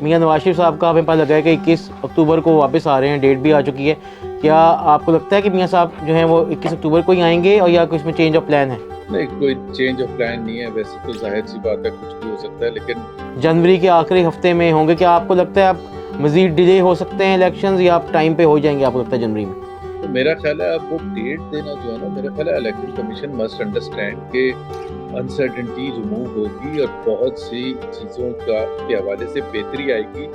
मियां नवाज शरीफ साहब का हमें पता लगा है कि 21 अक्टूबर को वापस आ रहे हैं, डेट भी आ चुकी है। क्या आपको लगता है कि मियां साहब जो हैं वो 21 अक्टूबर को ही आएंगे और या कुछ में चेंज ऑफ प्लान है? नहीं, कोई चेंज ऑफ प्लान नहीं है। वैसे तो जाहिर सी बात है, कुछ भी हो सकता है, लेकिन जनवरी के आखिरी हफ्ते में होंगे। क्या आपको लगता है आप मज़ीद डिले हो सकते हैं इलेक्शंस, या आप टाइम पे हो जाएंगे आपको लगता है जनवरी में? तो मेरा ख्याल है अब वो डेट देना जो है ना, मेरा ख्याल है इलेक्शन कमीशन मस्ट अंडरस्टैंड के अनसर्टेनिटी रिमूव होगी और बहुत सी चीजों का के हवाले से बेहतरी आएगी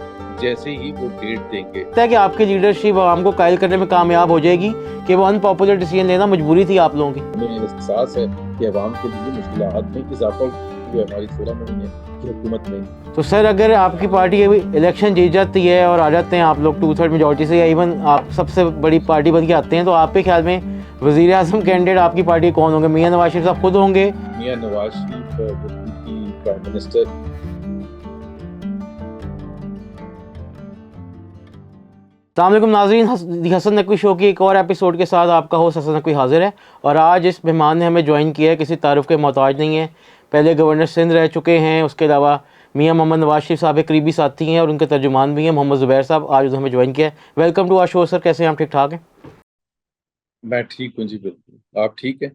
जैसे ही वो डेट देंगे। लगता है कि आपकी लीडरशिप आवाम को कायल करने में कामयाब हो जाएगी कि वो अनपॉपुलर डिसीजन लेना मजबूरी थी आप लोगों की? हमें एहसास है कि अवाम के लिए मुश्किलात में इजाफा हुआ हमारी 16 महीने की हुकूमत में। तो सर, अगर आपकी पार्टी अभी इलेक्शन जीत जाती है और आ जाते हैं आप लोग 2/3 मेजोरिटी से, या इवन आप सबसे बड़ी पार्टी बन के आते हैं, तो आपके ख्याल में वजीर आजम कैंडिडेट आपकी पार्टी कौन होंगे? मियां नवाज शरीफ साहब खुद होंगे? मियां नवाज शरीफ की प्राइम मिनिस्टर। अस्सलामुअलैकुम नाज़रीन, हसन नकवी शो की एक और एपिसोड के साथ आपका होस्ट हसन नकवी हाजिर है। और आज इस मेहमान ने हमें ज्वाइन किया है, किसी तारुफ के मोहताज नहीं है। पहले गवर्नर सिंध रह चुके हैं, उसके अलावा मियां मोहम्मद नवाज शरीफ साहब एक करीबी साथी हैं और उनके तर्जुमान भी हैं, मोहम्मद ज़ुबैर साहब। आज उन्होंने हमें ज्वाइन किया है। Welcome to our show sir, कैसे हैं आप? ठीक ठाक हैं मैं ठीक हूँ जी, बिल्कुल। आप ठीक है?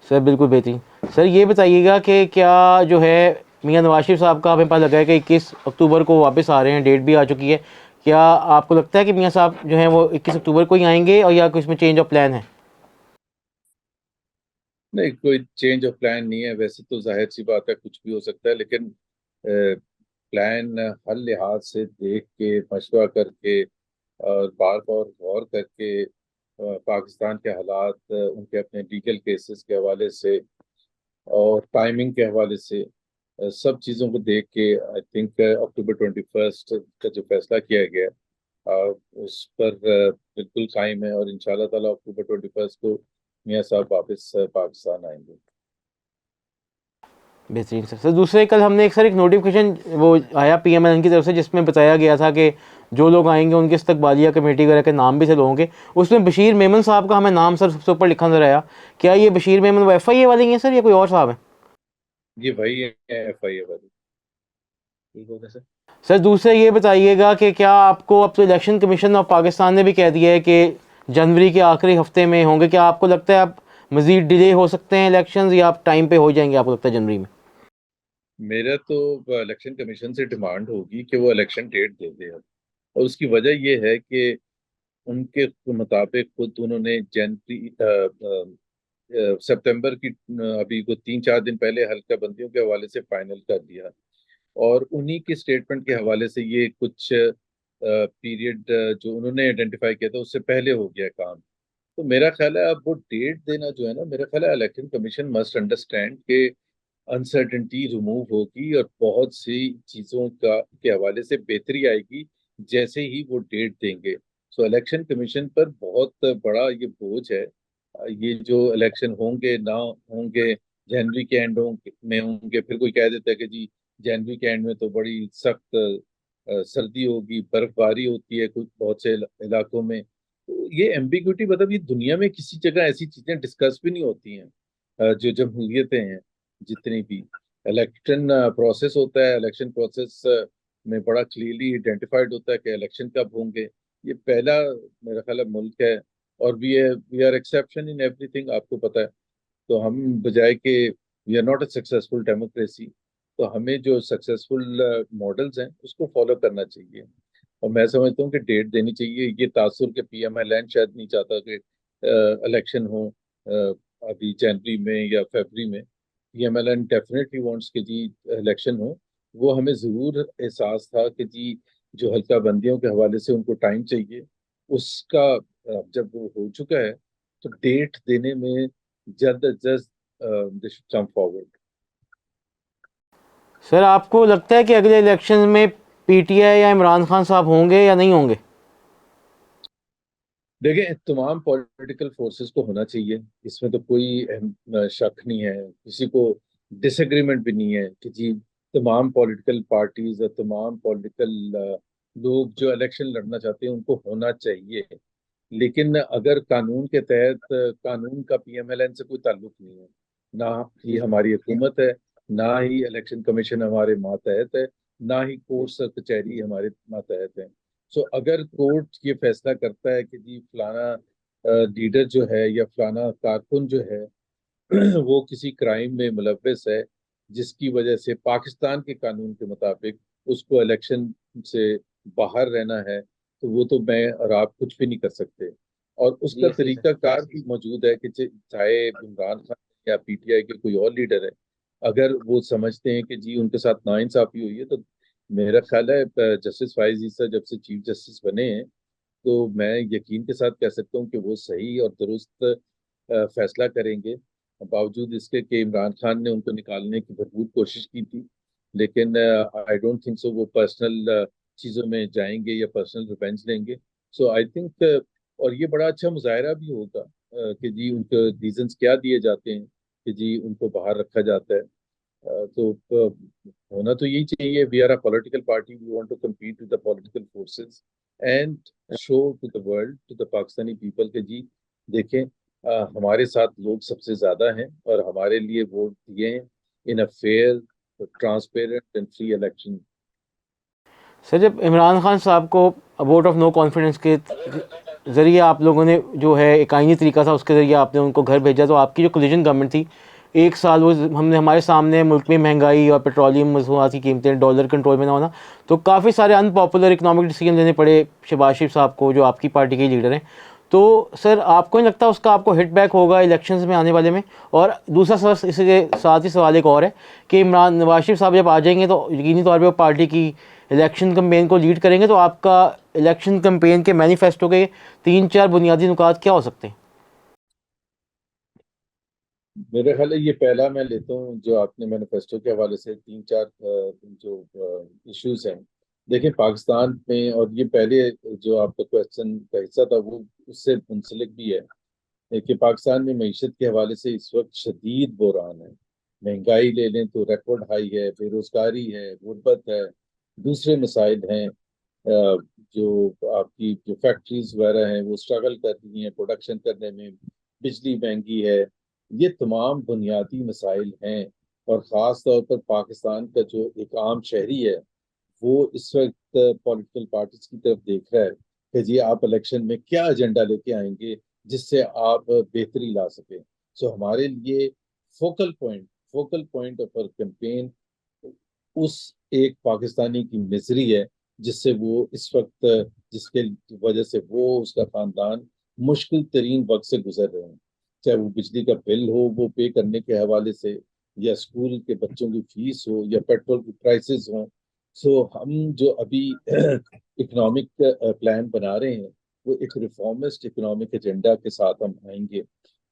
सर? बिल्कुल बेहतरीन। सर, ये बताइएगा कि क्या जो है मियां नवाज शरीफ साहब का हमें पता लगा है कि 21 अक्टूबर को वापस आ रहे हैं, डेट भी आ चुकी है। क्या आपको लगता है कि मियां साहब जो हैं वो 21 अक्टूबर को ही आएंगे और या कुछ में चेंज ऑफ प्लान है? नहीं, कोई चेंज ऑफ प्लान नहीं है। वैसे तो जाहिर सी बात है, कुछ भी हो सकता है, लेकिन प्लान हर लिहाज से देख के, मशवरा करके और बार बार गौर करके पाकिस्तान के हालात, उनके अपने लीगल केसेस के हवाले से और टाइमिंग के हवाले से, सब चीज़ों को देख के आई थिंक अक्टूबर 21 का जो फैसला किया गया है, उस पर बिल्कुल कायम है और इंशाल्लाह ताला अक्टूबर 21 को मियाँ साहब वापस पाकिस्तान आएंगे। बेहतरीन सर। सर, दूसरे कल हमने एक नोटिफिकेशन वो आया पीएमएलएन की तरफ से, जिसमें बताया गया था कि जो लोग आएंगे उनके इस्तकबालिया कमेटी वगैरह के नाम भी से होंगे। उसमें बशीर मेमन साहब का हमें नाम सर सबसे ऊपर लिखा नजर आया। क्या ये बशीर मेमन वो एफआईए वाले ही हैं सर, या कोई और साहब है? ये वही है, FIA वाली। ठीक हो गया सर। सर, दूसरे ये बताइएगा कि क्या आपको अब तो इलेक्शन कमीशन ऑफ पाकिस्तान ने भी कह दिया है कि जनवरी के आखिरी हफ्ते में होंगे। क्या आपको लगता है आप मज़ीद डिले हो सकते हैं इलेक्शंस, या आप टाइम पे हो जाएंगे आपको लगता है जनवरी में? मेरा तो इलेक्शन कमीशन से डिमांड होगी कि वो इलेक्शन डेट दे दे अब। और उसकी वजह ये है कि उनके मुताबिक खुद उन्होंने जनवरी सितंबर की अभी को 3-4 दिन पहले हल्का बंदियों के हवाले से फाइनल कर दिया। और उन्हीं के स्टेटमेंट के हवाले से ये कुछ पीरियड जो उन्होंने आइडेंटिफाई किया था उससे पहले हो गया काम। तो मेरा ख्याल है अब वो डेट देना जो है ना, मेरा ख्याल है इलेक्शन कमीशन मस्ट अंडरस्टैंड के अनसर्टेनिटी रिमूव होगी और बहुत सी चीजों का के हवाले से बेहतरी आएगी जैसे ही वो डेट देंगे। सो इलेक्शन कमीशन पर बहुत बड़ा ये बोझ है। ये जो इलेक्शन होंगे ना होंगे, जनवरी के एंड में होंगे, फिर कोई कह देता है कि जी जनवरी के एंड में तो बड़ी सख्त सर्दी होगी, बर्फबारी होती है कुछ बहुत से इलाकों में। तो ये एम्बिग्युइटी, मतलब ये दुनिया में किसी जगह ऐसी चीजें डिस्कस भी नहीं होती हैं। जो जमहूरियतें हैं, जितनी भी इलेक्शन प्रोसेस होता है, इलेक्शन प्रोसेस में बड़ा क्लियरली आइडेंटिफाइड होता है कि इलेक्शन कब होंगे। ये पहला मेरा ख्याल है मुल्क है। और we are exception in everything, आपको पता है। तो हम बजाय के we are not a successful democracy, तो हमें जो सक्सेसफुल मॉडल्स हैं उसको फॉलो करना चाहिए। और मैं समझता हूँ कि डेट देनी चाहिए। ये तासुर के PMLN शायद नहीं चाहता कि इलेक्शन हो अभी जनवरी में या फरवरी में। PMLN डेफिनेटली वांट्स कि जी इलेक्शन हो। वो हमें जरूर एहसास था कि जी जो हल्का बंदियों के हवाले से उनको टाइम चाहिए, उसका जब वो हो चुका है तो डेट देने में जल्द अज जल्द they should come forward. Sir, आपको लगता है कि अगले इलेक्शन में पीटीआई या इमरान खान साहब होंगे या नहीं होंगे? देखिए, तमाम पॉलिटिकल फोर्सेस को होना चाहिए, इसमें तो कोई शक नहीं है, किसी को डिसएग्रीमेंट भी नहीं है कि जी तमाम पॉलिटिकल पार्टीज और तमाम पॉलिटिकल लोग जो इलेक्शन लड़ना चाहते हैं उनको होना चाहिए। लेकिन अगर कानून के तहत, कानून का PMLN से कोई ताल्लुक नहीं है, ना ही हमारी हुकूमत है, ना ही इलेक्शन कमीशन हमारे मातहत है। ना ही कोर्ट्स और कचहरी हमारे मातहत हैं। सो अगर कोर्ट ये फैसला करता है कि जी फलाना लीडर जो है या फलाना कारकुन जो है वो किसी क्राइम में मुलव्वस है, जिसकी वजह से पाकिस्तान के कानून के मुताबिक उसको इलेक्शन से बाहर रहना है, तो वो तो मैं और आप कुछ भी नहीं कर सकते। और उसका जी सही सर। तरीकाकार भी मौजूद है कि चाहे इमरान खान या पीटीआई के कोई और लीडर है, अगर वो समझते हैं कि जी उनके साथ नाइंसाफी हुई है, तो मेरा ख्याल है जस्टिस फाइज ईसा जब से चीफ जस्टिस बने हैं, तो मैं यकीन के साथ कह सकता हूँ कि वो सही और दुरुस्त फैसला करेंगे। बावजूद इसके कि इमरान खान ने उनको निकालने की भरपूर कोशिश की थी, लेकिन आई डोंट थिंक सो वो पर्सनल चीज़ों में जाएंगे या पर्सनल रिवेंज लेंगे। सो आई थिंक और ये बड़ा अच्छा मुजाहरा भी होगा कि जी उनके रीजंस क्या दिए जाते हैं कि जी उनको बाहर रखा जाता है। तो होना तो यही चाहिए। We are a political party, we want to compete with the political forces and show to the world, to the Pakistani people के जी देखें, हमारे साथ लोग सबसे ज्यादा हैं और हमारे लिए वोट दिए हैं in a fair, transparent and free election. Sir जब इमरान खान साहब को वोट ऑफ नो कॉन्फिडेंस के ज़रिए आप लोगों ने जो है एक आईनी तरीका था उसके ज़रिए आपने उनको घर भेजा, तो आपकी जो कोलिशन गवर्नमेंट थी एक साल वो हमने हमारे सामने मुल्क में महंगाई और पेट्रोलियम मसनूआत की कीमतें डॉलर कंट्रोल में ना होना, तो काफ़ी सारे अनपॉपुलर इकनॉमिक डिसीजन लेने पड़े शहबाज शरीफ साहब को जो आपकी पार्टी के लीडर हैं। तो सर आपको नहीं लगता उसका आपको हिट बैक होगा इलेक्शंस में आने वाले में? और दूसरा सर इसके साथ ही सवाल एक और है कि इमरान नवाज शरीफ साहब जब आ जाएंगे तो यकीनी तौर पे वो पार्टी की इलेक्शन कम्पेन को लीड करेंगे, तो आपका इलेक्शन कम्पेन के मैनिफेस्टो के 3-4 बुनियादी नुकात क्या हो सकते हैं? मेरे ख्याल है ये पहला मैं लेता हूँ जो आपने मैनिफेस्टो के हवाले से तीन चार जो इश्यूज हैं। देखिए पाकिस्तान में, और ये पहले जो आपका क्वेश्चन का हिस्सा था वो उससे मुंसलिक भी है, कि पाकिस्तान में मईशत के हवाले से इस वक्त शदीद बहरान है। महंगाई ले लें तो रिकॉर्ड हाई है, बेरोजगारी है, गुर्बत है, दूसरे मसाइल हैं। जो आपकी जो फैक्ट्रीज वगैरह हैं वो स्ट्रगल कर रही हैं प्रोडक्शन करने में, बिजली महंगी है। ये तमाम बुनियादी मसाइल हैं। और ख़ास तौर पर पाकिस्तान का जो एक आम शहरी है, वो इस वक्त पॉलिटिकल पार्टीज की तरफ देख रहा है कि जी आप इलेक्शन में क्या एजेंडा लेके आएंगे जिससे आप बेहतरी ला सकें। सो हमारे लिए focal point focal point of our campaign उस एक पाकिस्तानी की मिजरी है, जिससे वो इस वक्त, जिसके वजह से वो उसका खानदान मुश्किल तरीन वक्त से गुजर रहे हैं। चाहे वो बिजली का बिल हो वो पे करने के हवाले से, या स्कूल के बच्चों की फीस हो, या पेट्रोल की प्राइसेस हो। सो हम जो अभी इकोनॉमिक प्लान बना रहे हैं, वो एक रिफॉर्मिस्ट इकोनॉमिक एजेंडा के साथ हम आएंगे,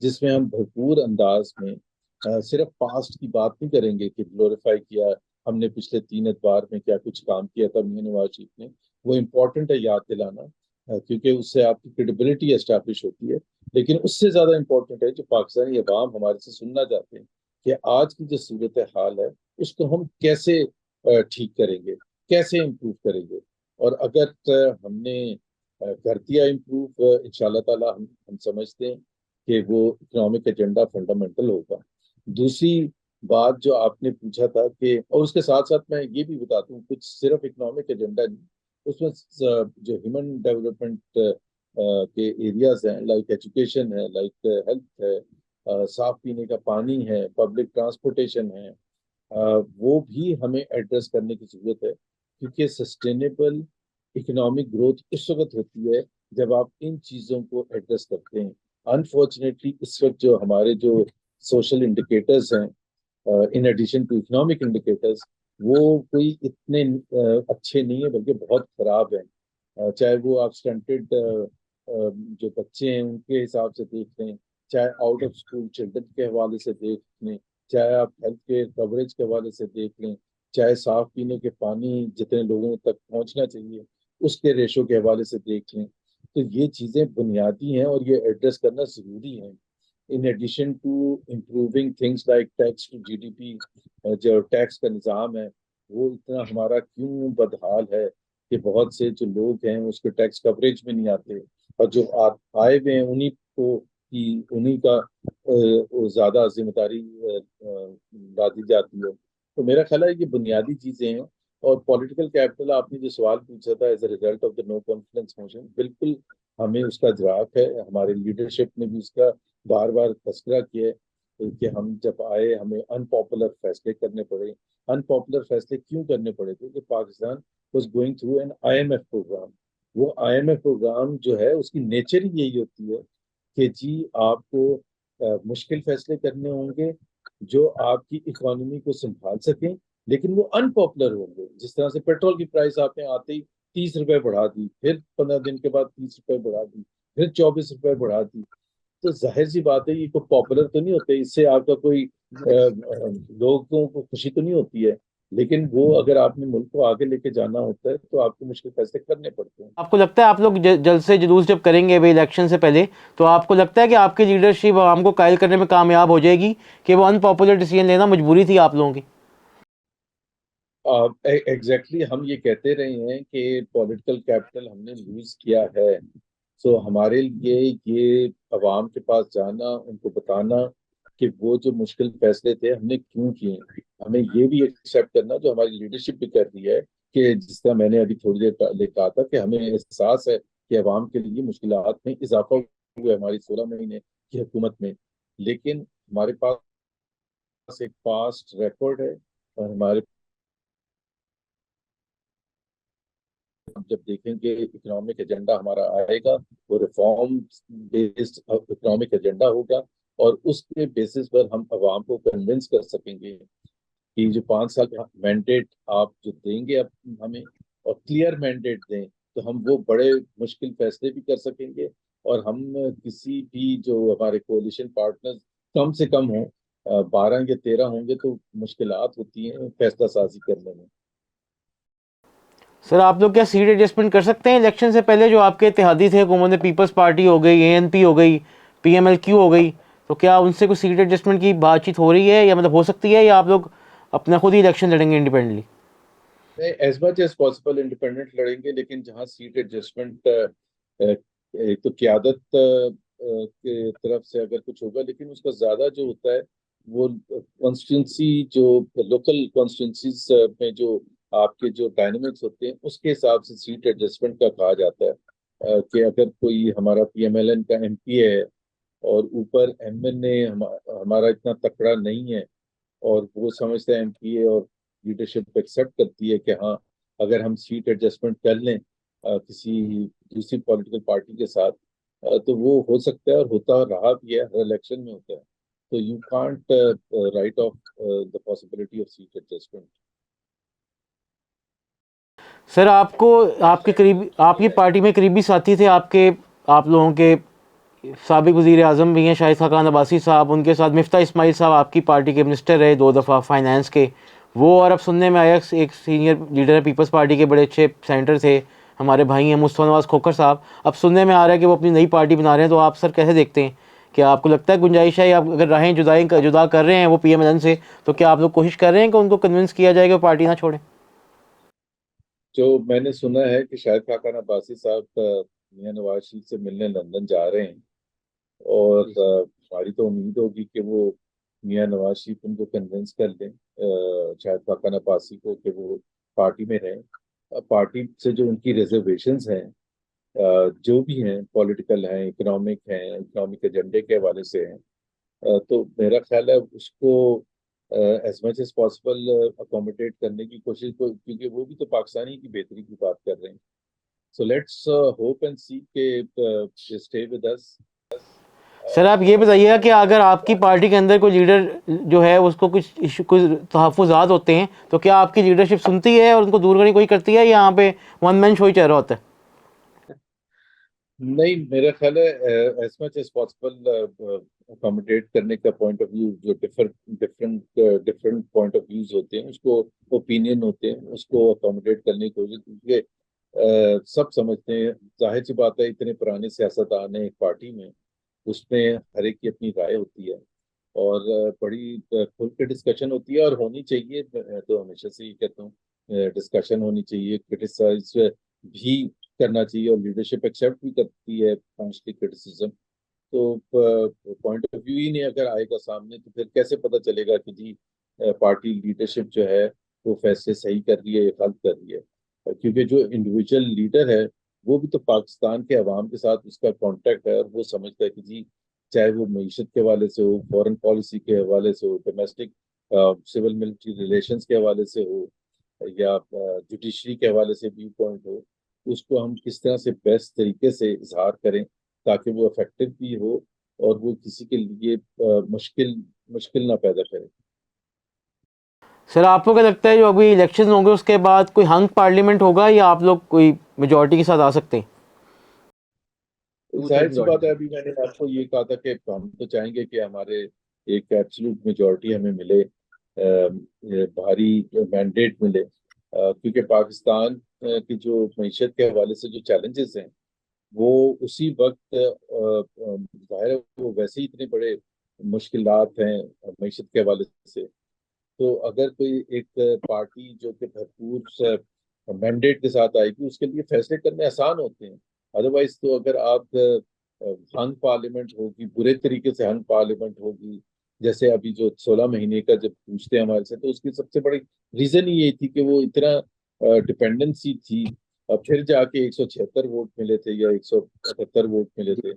जिसमें हम भरपूर अंदाज में सिर्फ पास्ट की बात नहीं करेंगे कि ग्लोरीफाई किया हमने पिछले 3 अतवार में क्या कुछ काम किया था मियां नवाज शरीफ ने। वो इम्पोर्टेंट है याद दिलाना, क्योंकि उससे आपकी क्रेडिबिलिटी एस्टैब्लिश होती है। लेकिन उससे ज्यादा इम्पोर्टेंट है जो पाकिस्तानी अवाम हमारे से सुनना चाहते हैं कि आज की जो सूरत हाल है उसको हम कैसे ठीक करेंगे, कैसे इम्प्रूव करेंगे। और अगर हमने कर दिया इम्प्रूव, इंशाल्लाह ताला हम समझते हैं कि वो इकोनॉमिक एजेंडा फंडामेंटल होगा। दूसरी बात जो आपने पूछा था कि, और उसके साथ साथ मैं ये भी बता दूं, कुछ सिर्फ इकोनॉमिक एजेंडा नहीं, उसमें जो ह्यूमन डेवलपमेंट के एरियाज हैं, लाइक एजुकेशन है, लाइक हेल्थ है, साफ पीने का पानी है, पब्लिक ट्रांसपोर्टेशन है, वो भी हमें एड्रेस करने की जरूरत है। क्योंकि सस्टेनेबल इकोनॉमिक ग्रोथ उस वक्त होती है जब आप इन चीज़ों को एड्रेस करते हैं। अनफॉर्चुनेटली इस वक्त जो हमारे जो सोशल इंडिकेटर्स हैं, in addition to economic indicators, वो कोई इतने अच्छे नहीं है, बल्कि बहुत खराब है। चाहे वो आप स्टंटेड जो बच्चे हैं उनके हिसाब से देख लें, चाहे आउट ऑफ स्कूल चिल्ड्रन के हवाले से देख लें, चाहे आप हेल्थ केयर कवरेज के हवाले से देख लें, चाहे साफ पीने के पानी जितने लोगों तक पहुंचना चाहिए उसके रेशो के हवाले से देख लें। तो ये चीज़ें बुनियादी हैं और ये एड्रेस करना ज़रूरी है। In addition to improving things like tax to GDP, जो टैक्स का निज़ाम है वो इतना हमारा क्यों बदहाल है कि बहुत से जो लोग हैं उसके टैक्स कवरेज में नहीं आते, और जो आए हुए हैं उन्हीं को की उन्हीं का वो ज्यादा जिम्मेदारी ला दी जाती है। तो मेरा ख्याल है ये बुनियादी चीजें हैं और पॉलिटिकल कैपिटल आपने जो सवाल पूछा था as a result of the no confidence motion, बिल्कुल हमें उसका इदराक है, हमारे लीडरशिप ने भी उसका बार बार तस्करा किया है कि हम जब आए हमें अनपॉपुलर फैसले करने पड़े। अनपॉपुलर फैसले क्यों करने पड़े थे कि Pakistan was going through an IMF programme. वो आईएमएफ प्रोग्राम जो है उसकी नेचर ही यही होती है कि जी आपको मुश्किल फैसले करने होंगे जो आपकी इकोनॉमी को संभाल सकें, लेकिन वो अनपॉपुलर होंगे। जिस तरह से पेट्रोल की प्राइस आपने आते ही 30 रुपए बढ़ा दी, फिर 15 दिन के बाद 30 रुपए बढ़ा दी, फिर 24 रुपए बढ़ा दी। तो जाहिर सी बात है ये कोई पॉपुलर तो नहीं होते, इससे आपका कोई लोगों को खुशी तो नहीं होती है। लेकिन वो अगर आपने मुल्क को आगे लेके जाना होता है तो आपको मुश्किल फैसले करने पड़ते हैं। आपको लगता है आप लोग जल्द से जुलूस जब करेंगे अभी इलेक्शन से पहले, तो आपको लगता है कि आपकी लीडरशिप आवाम को कायल करने में कामयाब हो जाएगी कि वो अनपॉपुलर डिसीजन लेना मजबूरी थी आप लोगों की? एग्जैक्टली हम ये कहते रहे हैं कि पॉलिटिकल कैपिटल हमने लूज किया है। सो हमारे लिए ये अवाम के पास जाना, उनको बताना कि वो जो मुश्किल फैसले थे हमने क्यों किए, हमें ये भी एक्सेप्ट करना जो हमारी लीडरशिप भी कर रही है कि जिस तरह मैंने अभी थोड़ी देर पहले कहा था कि हमें एहसास है कि अवाम के लिए मुश्किलात में इजाफा हुआ है हमारी 16 महीने की हुकूमत में। लेकिन हमारे पास एक पास्ट रिकॉर्ड है और हमारे जब देखेंगे इकोनॉमिक एजेंडा हमारा आएगा, वो रिफॉर्म बेस्ड इकोनॉमिक एजेंडा होगा। और उसके बेसिस पर हम अवाम को कन्विंस कर सकेंगे कि जो 5 साल का मैंडेट आप जो देंगे अब हमें, और क्लियर मैंडेट दें, तो हम वो बड़े मुश्किल फैसले भी कर सकेंगे। और हम किसी भी जो हमारे कोalition पार्टनर्स कम से कम हो, 12 या 13 होंगे तो मुश्किलात होती हैं फैसला साजी करने में। सर आप लोग क्या सीट एडजस्टमेंट कर सकते हैं इलेक्शन से पहले? जो आपके इत्तेहादी थे हुकूमत में, पीपल्स पार्टी हो गई, एएनपी हो गई, पीएमएलक्यू हो गई, तो क्या उनसे कुछ सीट एडजस्टमेंट की बातचीत हो रही है, या मतलब हो सकती है, या आप लोग अपना खुद ही इलेक्शन लड़ेंगे independently? As much as possible independent लड़ेंगे, लेकिन जहाँ सीट एडजस्टमेंट एक तो क्यादत के तरफ से अगर कुछ होगा, लेकिन उसका ज्यादा जो होता है वो कॉन्स्टिट्यूंसी जो लोकल कॉन्स्टिट्यूंसीज में जो आपके जो डायनेमिक्स होते हैं उसके हिसाब से सीट एडजस्टमेंट का कहा जाता है। कि अगर कोई हमारा पीएमएलएन का एमपी है और ऊपर एमएनए हमारा इतना तकड़ा नहीं है, और वो समझते हैं एमपीए और लीडरशिप एक्सेप्ट करती है कि हाँ अगर हम सीट एडजस्टमेंट कर लें किसी दूसरी पॉलिटिकल पार्टी के साथ, तो वो हो सकता है और होता रहा भी है, हर इलेक्शन में होता है। तो you can't right of the possibility of seat adjustment. Sir आपको, आपके करीबी, आपकी पार्टी में करीबी साथी थे आपके, आप लोगों के साबिक वज़ीर आज़म भी हैं शाहिद खाकान अब्बासी साहब, उनके साथ मिफ्ता इस्माइल साहब आपकी पार्टी के मिनिस्टर रहे 2 दफ़ा फाइनेंस के वो, और अब सुनने में आया एक सीनियर लीडर है पीपल्स पार्टी के, बड़े अच्छे सेनेटर थे, हमारे भाई हैं मुस्तफ़ा नवाज़ खोखर साहब, अब सुनने में आ रहा है कि वो अपनी नई पार्टी बना रहे हैं। तो आप सर कैसे देखते हैं? क्या आपको लगता है गुंजाइश है, या अगर राहें जुदा कर रहे हैं वो पीएमएलएन से, तो क्या आप लोग कोशिश कर रहे हैं कि उनको कन्विंस किया जाए कि वो पार्टी ना छोड़ें? जो मैंने सुना है कि शाहिद खाकान अब्बासी साहब मियां नवाज शरीफ से मिलने लंदन जा रहे हैं, और हमारी तो उम्मीद होगी कि वो मियां नवाज शरीफ उनको कन्विंस कर लें, शाहिद खाकान अब्बासी को, कि वो पार्टी में रहें। पार्टी से जो उनकी रिजर्वेशंस हैं, जो भी हैं, पॉलिटिकल हैं, इकोनॉमिक हैं, इकोनॉमिक एजेंडे के हवाले से हैं, तो मेरा ख्याल है उसको as much as possible accommodate करने की कोशिश को, क्योंकि वो भी तो पाकिस्तानी की बेहतरी की बात कर रहे हैं। सो लेट्स होप एंड सी के स्टे विद अस। सर आप ये बताइएगा कि अगर आपकी पार्टी के अंदर कोई लीडर जो है उसको कुछ इशू, कुछ तहफ़्फ़ुज़ात होते हैं, तो क्या आपकी लीडरशिप सुनती है और उनको दूर करने की कोशिश करती है, या यहाँ पे वन मैन शो ही चल रहा होता है? नहीं, मेरा ख्याल है as much as possible accommodate करने का पॉइंट ऑफ व्यू, जो different different point of views होते हैं उसको, ओपिनियन होते हैं उसको अकोमोडेट करने की कोशिश, क्योंकि सब समझते हैं, जाहिर सी बात है इतने पुराने सियासतदान हैं एक पार्टी में, उसमें हर एक की अपनी राय होती है। और बड़ी खुल के डिस्कशन होती है, और होनी चाहिए। मैं तो हमेशा से ये कहता हूँ डिस्कशन होनी चाहिए, क्रिटिसाइज भी करना चाहिए, और लीडरशिप एक्सेप्ट भी करती है कॉन्स्टली क्रिटिसिज्म। तो पॉइंट ऑफ व्यू ही नहीं अगर आएगा सामने, तो फिर कैसे पता चलेगा कि जी पार्टी लीडरशिप जो है वो फैसले सही कर रही है या गलत कर रही है। क्योंकि जो इंडिविजुअल लीडर है वो भी तो पाकिस्तान के अवाम के साथ उसका कांटेक्ट है, और वो समझता है कि जी, चाहे वो मीशत के हवाले से हो, फॉरेन पॉलिसी के हवाले से हो, डोमेस्टिक सिविल मिलिट्री रिलेशंस के हवाले से हो, या जुडिशरी के हवाले से व्यू पॉइंट हो, उसको हम किस तरह से बेस्ट तरीके से इजहार करें ताकि वो इफेक्टिव भी हो और वो किसी के लिए मुश्किल मुश्किल ना पैदा करे। सर आपको क्या लगता है जो अभी इलेक्शन होंगे उसके बाद कोई हंग पार्लियामेंट होगा या आप लोग कोई मेजोरिटी के साथ आ सकते हैं? टू थर्ड जाहिर सी बात मेजोरिटी। है, अभी मैंने आपको ये कहा था कि हम तो चाहेंगे कि हमारे एक एब्सोल्यूट मेजोरिटी हमें मिले, ये भारी मैंडेट मिले, क्योंकि पाकिस्तान की जो मीशत के हवाले से जो चैलेंजेस हैं वो उसी वक्त जाहिर है वो वैसे ही इतने बड़े मुश्किलात हैं मीशत के हवाले से। तो अगर कोई एक पार्टी जो कि भरपूर मैंडेट के साथ आएगी उसके लिए फैसले करने आसान होते हैं। अदरवाइज तो अगर आप हंग पार्लियामेंट होगी, बुरे तरीके से हंग पार्लियामेंट होगी, जैसे अभी जो 16 महीने का जब पूछते हैं हमारे से, तो उसकी सबसे बड़ी रीजन ही ये थी कि वो इतना डिपेंडेंसी थी। फिर जाके 176 वोट मिले थे या 178 वोट मिले थे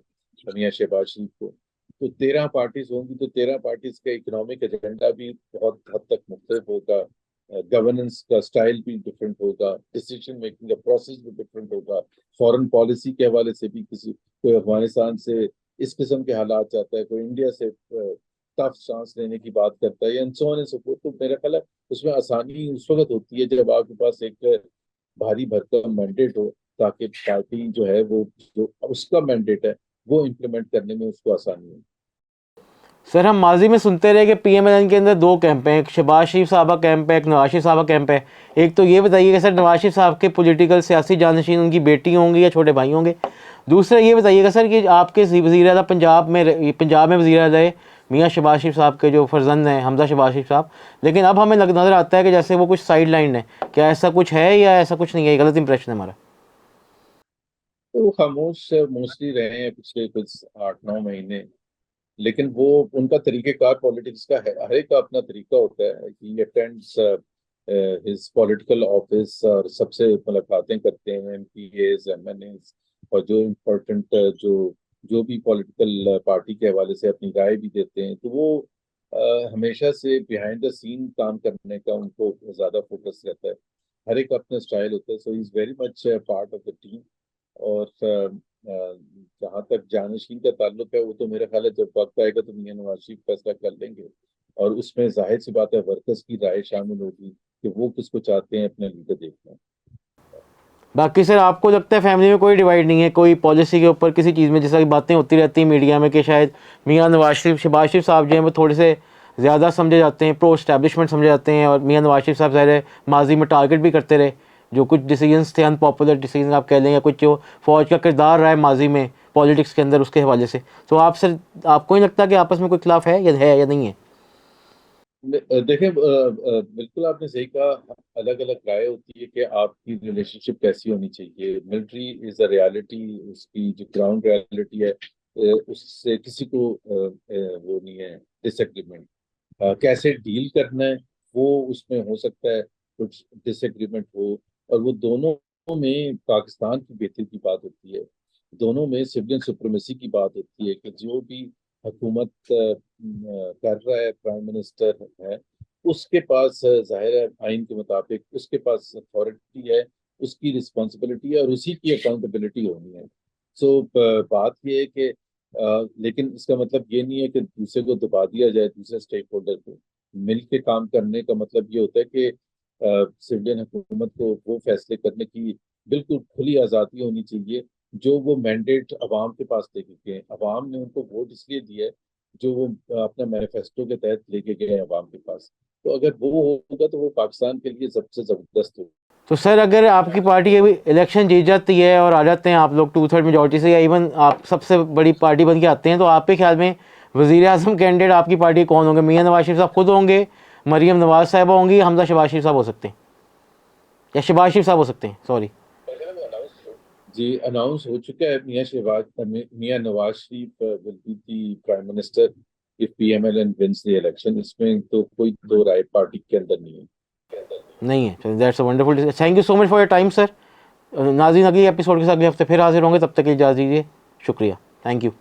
मियां शहबाज शरीफ को। तो 13 पार्टीज होंगी, तो 13 पार्टीज का इकोनॉमिक एजेंडा भी बहुत हद तक मुख्तलिफ होगा, गवर्नेंस का स्टाइल भी डिफरेंट होगा, डिसीजन मेकिंग का प्रोसेस भी डिफरेंट होगा, फॉरेन पॉलिसी के हवाले से भी किसी कोई अफगानिस्तान से इस किस्म के हालात चाहता है, कोई इंडिया से टफ सांस लेने की बात करता है, and so on and so fourth. तो मेरा ख्याल है उसमें आसानी उस वक्त होती है जब आपके पास एक भारी भरकम मैंडेट हो, ताकि पार्टी जो है वो जो उसका मैंडेट है वो इम्प्लीमेंट करने में उसको आसानी हो। सर हम माजी में सुनते रहे कि पीएमएलएन के अंदर दो कैंप हैं, एक शहबाज शरीफ साहब का कैंप है, एक नवाज शरीफ साहब का कैंप है। एक तो ये बताइए कि सर नवाज शरीफ साहब के पॉलिटिकल सियासी जानशीन उनकी बेटी होंगी या छोटे भाई होंगे? दूसरा ये बताइएगा सर कि आपके वज़ीर आला पंजाब में वज़ीर आला है मियाँ शहबाज शरीफ साहब के जो फर्जंद हैं हमजा शहबाज शरीफ साहब, लेकिन अब हमें नज़र आता है कि जैसे वो कुछ साइड लाइन है। क्या ऐसा कुछ है या ऐसा कुछ नहीं है? गलत इंप्रेशन है हमारा। तो वो खामोश मोस्टली रहे हैं पिछले कुछ 8-9 महीने, लेकिन वो उनका तरीक़ेकार पॉलिटिक्स का है, हर एक का अपना तरीका होता है। ही अटेंड्स हिज पॉलिटिकल ऑफिस और सबसे मुलाकातें करते हैं, एमपीएस एमएनएस, और जो इम्पोर्टेंट जो जो भी पॉलिटिकल पार्टी के हवाले से अपनी राय भी देते हैं, तो वो हमेशा से बिहाइंड द सीन काम करने का उनको ज़्यादा फोकस रहता है। हर एक का अपना स्टाइल होता है, so he is very much part of the team. और जहाँ तक जानशीन का ताल्लुक है, वो तो मेरा ख्याल है जब वक्त आएगा तो मियां नवाज शरीफ फैसला कर लेंगे, और उसमें जाहिर सी बात है वर्कर्स की राय शामिल होगी कि वो किसको चाहते हैं अपने लीडर देखना। बाकी सर आपको लगता है फैमिली में कोई डिवाइड नहीं है कोई पॉलिसी के ऊपर किसी चीज़ में, जैसा कि बातें होती रहती हैं मीडिया में कि शायद मियाँ नवाज शरीफ शहबाज शरीफ साहब जो हैं वो थोड़े से ज़्यादा समझे जाते हैं, प्रो इस्टेब्लिशमेंट समझे जाते हैं, और मियाँ नवाज शरीफ साहब ज़ाहिर है माजी में टारगेट भी करते रहे, जो कुछ डिसीजंस थे अनपॉपुलर डिसीजन आप कह लें, या कुछ जो फौज का किरदार रहा है माजी में पॉलिटिक्स के अंदर उसके हवाले से। तो आप सर आपको नहीं लगता कि आपस में कोई खिलाफ है या नहीं है? देखें, बिल्कुल आपने सही कहा, अलग अलग राय होती है कि आपकी रिलेशनशिप कैसी होनी चाहिए। मिलिट्री इज अ रियलिटी, उसकी जो ग्राउंड रियलिटी है, उससे किसी को वो नहीं है डिसएग्रीमेंट। कैसे डील करना है वो उसमें हो सकता है कुछ डिसएग्रीमेंट हो, और वो दोनों में पाकिस्तान की बेहतरी की बात होती है, दोनों में सिविलियन सुप्रीमेसी की बात होती है कि जो भी हुकूमत कर रहा है, प्राइम मिनिस्टर है, उसके पास जाहिर है आइन के मुताबिक उसके पास अथॉरिटी है, उसकी रिस्पॉन्सिबिलिटी है और उसी की अकाउंटेबिलिटी होनी है। सो बात ये है कि लेकिन इसका मतलब ये नहीं है कि दूसरे को दबा दिया जाए, दूसरे स्टेक होल्डर को। मिल के काम करने का मतलब ये होता है कि सिविलियन हुकूमत को वो फैसले करने की बिल्कुल खुली आज़ादी होनी चाहिए, जो वो मैंडेट अवाम के पास लेके गए। अवाम ने उनको वोट इसलिए दिया है जो वो अपना मैनिफेस्टो के तहत लेके गए अवाम के पास। तो अगर वो होगा तो वो पाकिस्तान के लिए सबसे ज़बरदस्त होगा। तो सर अगर आपकी पार्टी अभी इलेक्शन जीत जाती है और आ जाते हैं आप लोग टू थर्ड मेजोरिटी से, या इवन आप सबसे बड़ी पार्टी बन के आते हैं, तो आपके ख्याल में वज़ीर आज़म कैंडिडेट आपकी पार्टी कौन होंगे? मियाँ नवाज शरीफ साहब खुद होंगे, मरीम नवाज साहबा होंगी, हमजा शहबाज शरीफ साहब हो सकते हैं, या शहबाज शरीफ साहब हो सकते हैं, सॉरी। जी, अनाउंस हो चुका है, Mian Nawaz Sharif will be the prime minister if PMLN wins the election. इसमें तो कोई दो राय पार्टी के अंदर नहीं है। नहीं है। That's a wonderful, thank you so much for your time sir. नाज़रीन, अगली एपिसोड के साथ अगले हफ्ते फिर हाजिर होंगे, तब तक के लिए इजाज़त दीजिए। शुक्रिया, थैंक यू।